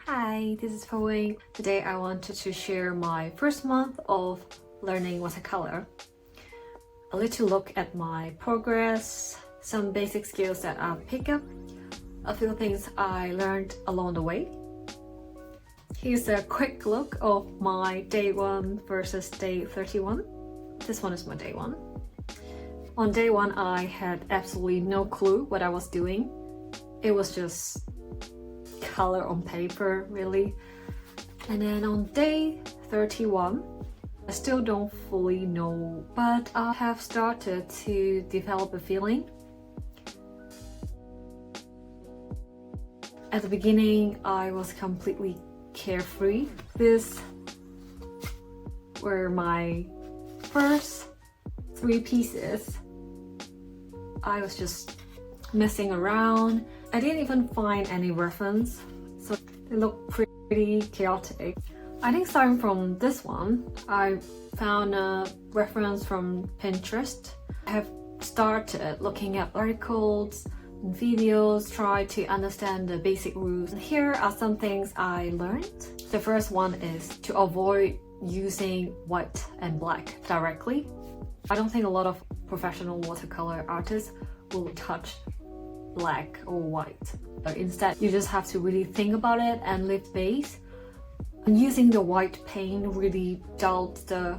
Hi, this is Fawing. Today I wanted to share my first month of learning watercolor. A little look at my progress, some basic skills that I've picked up, a few things I learned along the way. Here's a quick look of my day 1 versus day 31. This one is my day 1. On day 1, I had absolutely no clue what I was doing. It was just color on paper, really. And then on day 31, I still don't fully know, but I have started to develop a feeling. At the beginning, I was completely carefree. These were my first 3 pieces. I was just messing around. I didn't even find any reference, so they look pretty chaotic. I think starting from this one, I found a reference from Pinterest. I have started looking at articles and videos, try to understand the basic rules. Here are some things I learned. The first one is to avoid using white and black directly. I don't think a lot of professional watercolor artists will touch black or white. Instead, you just have to really think about it and lift base. And using the white paint really dulls the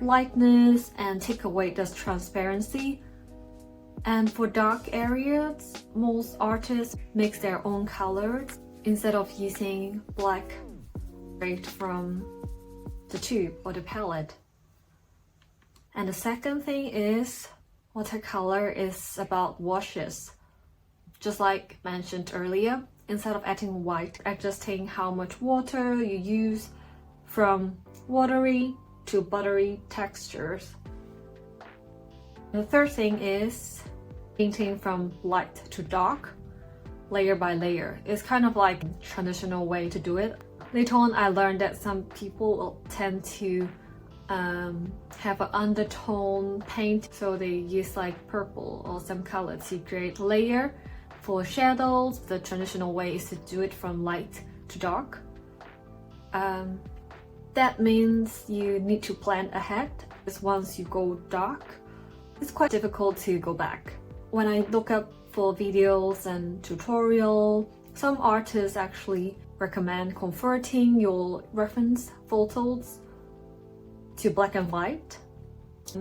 lightness and take away the transparency. And for dark areas, most artists mix their own colors instead of using black straight from the tube or the palette. And the second thing is watercolor is about washes. Just like mentioned earlier, instead of adding white, adjusting how much water you use from watery to buttery textures. The third thing is painting from light to dark, layer by layer. It's kind of like a traditional way to do it. Later on, I learned that some people will tend to have an undertone paint, so they use like purple or some color to create a layer. For shadows, the traditional way is to do it from light to dark. That means you need to plan ahead, because once you go dark, it's quite difficult to go back. When I look up for videos and tutorials, some artists actually recommend converting your reference photos to black and white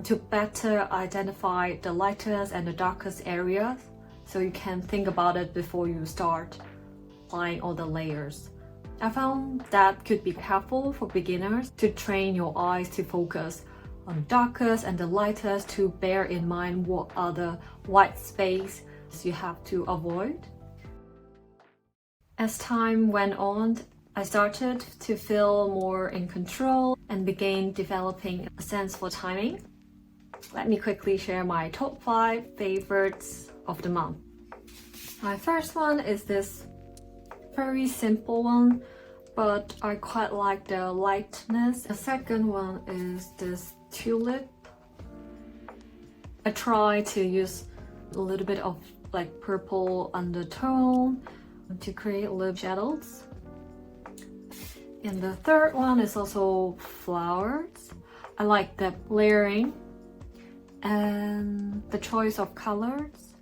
to better identify the lightest and the darkest areas, so you can think about it before you start applying all the layers. I found that could be helpful for beginners to train your eyes to focus on the darkest and the lightest, to bear in mind what are the white space you have to avoid. As time went on, I started to feel more in control and began developing a sense for timing. Let me quickly share my top 5 favorites of the month. My first one is this very simple one, but I quite like the lightness. The second one is this tulip. I try to use a little bit of like purple undertone to create little shadows. And the third one is also flowers. I like the layering and the choice of colors,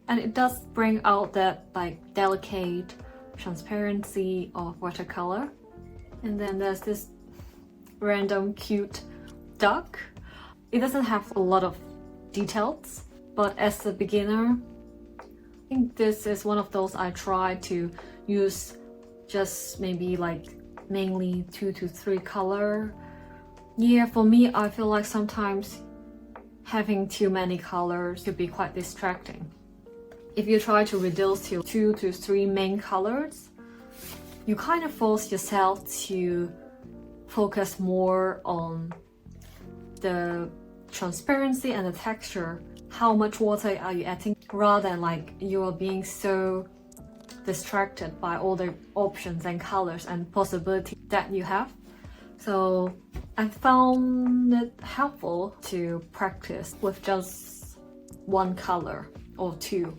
and it does bring out that like delicate transparency of watercolor. And then there's this random cute duck. It doesn't have a lot of details, but as a beginner, I think this is one of those I try to use just maybe like mainly 2 to 3 color. Yeah, for me, I feel like sometimes having too many colors could be quite distracting. If you try to reduce to 2 to 3 main colors, you kind of force yourself to focus more on the transparency and the texture. How much water are you adding, rather than like you are being so distracted by all the options and colors and possibilities that you have. So I found it helpful to practice with just one color or 2.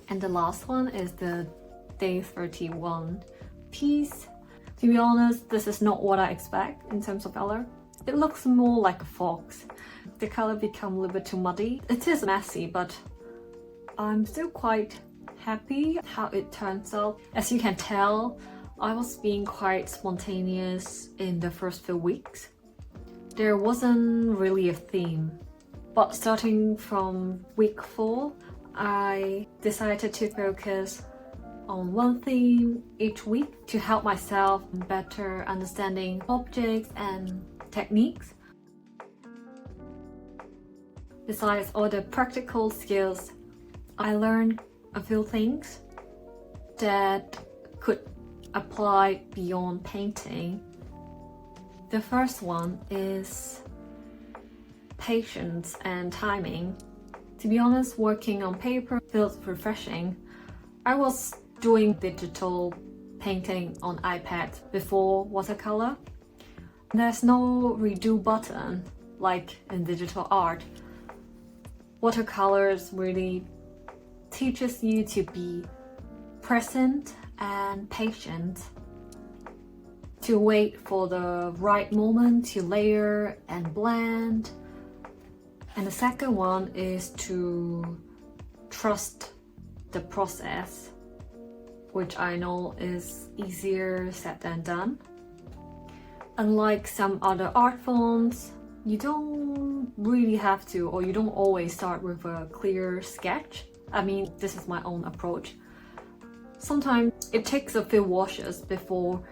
And the last one is the day 31 piece. To be honest, this is not what I expect in terms of color. It looks more like a fox. The color become a little bit too muddy. It is messy, but I'm still quite happy how it turns out. As you can tell, I was being quite spontaneous in the first few weeks. There wasn't really a theme, but starting from week 4, I decided to focus on one theme each week to help myself better understanding objects and techniques. Besides all the practical skills, I learned a few things that could apply beyond painting. The first one is patience and timing. To be honest, working on paper feels refreshing. I was doing digital painting on iPad before watercolor. There's no redo button like in digital art. Watercolors really teaches you to be present and patient, to wait for the right moment to layer and blend. And the second one is to trust the process, which I know is easier said than done. Unlike some other art forms, you don't really have to, or you don't always start with a clear sketch. I mean, this is my own approach. Sometimes it takes a few washes before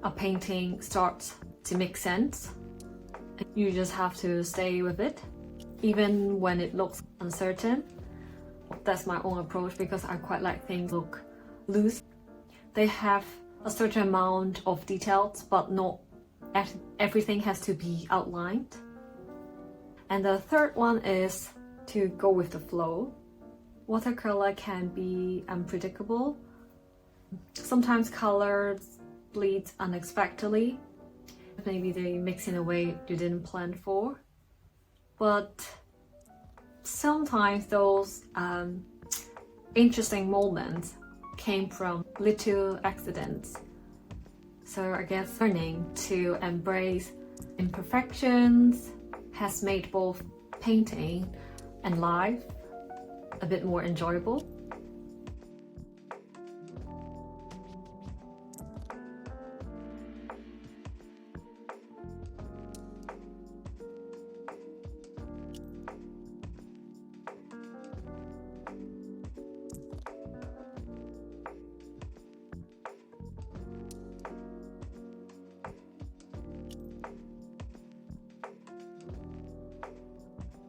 a painting starts to make sense. You just have to stay with it, even when it looks uncertain. That's my own approach because I quite like things look loose. They have a certain amount of details, but not everything has to be outlined. And the third one is to go with the flow. Watercolor can be unpredictable. Sometimes colors bleed unexpectedly. Maybe they mix in a way you didn't plan for. But sometimes those interesting moments came from little accidents. So I guess learning to embrace imperfections has made both painting and life a bit more enjoyable.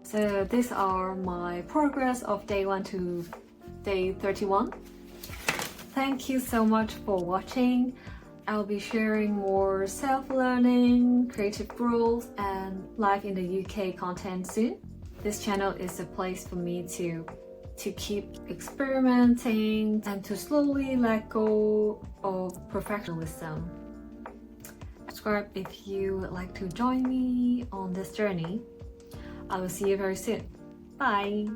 So these are my progress of day 1 to day 31. Thank you so much for watching. I'll be sharing more self-learning, creative growth, and life in the UK content soon. This channel is a place for me to keep experimenting and to slowly let go of perfectionism. Subscribe if you would like to join me on this journey. I will see you very soon. Bye!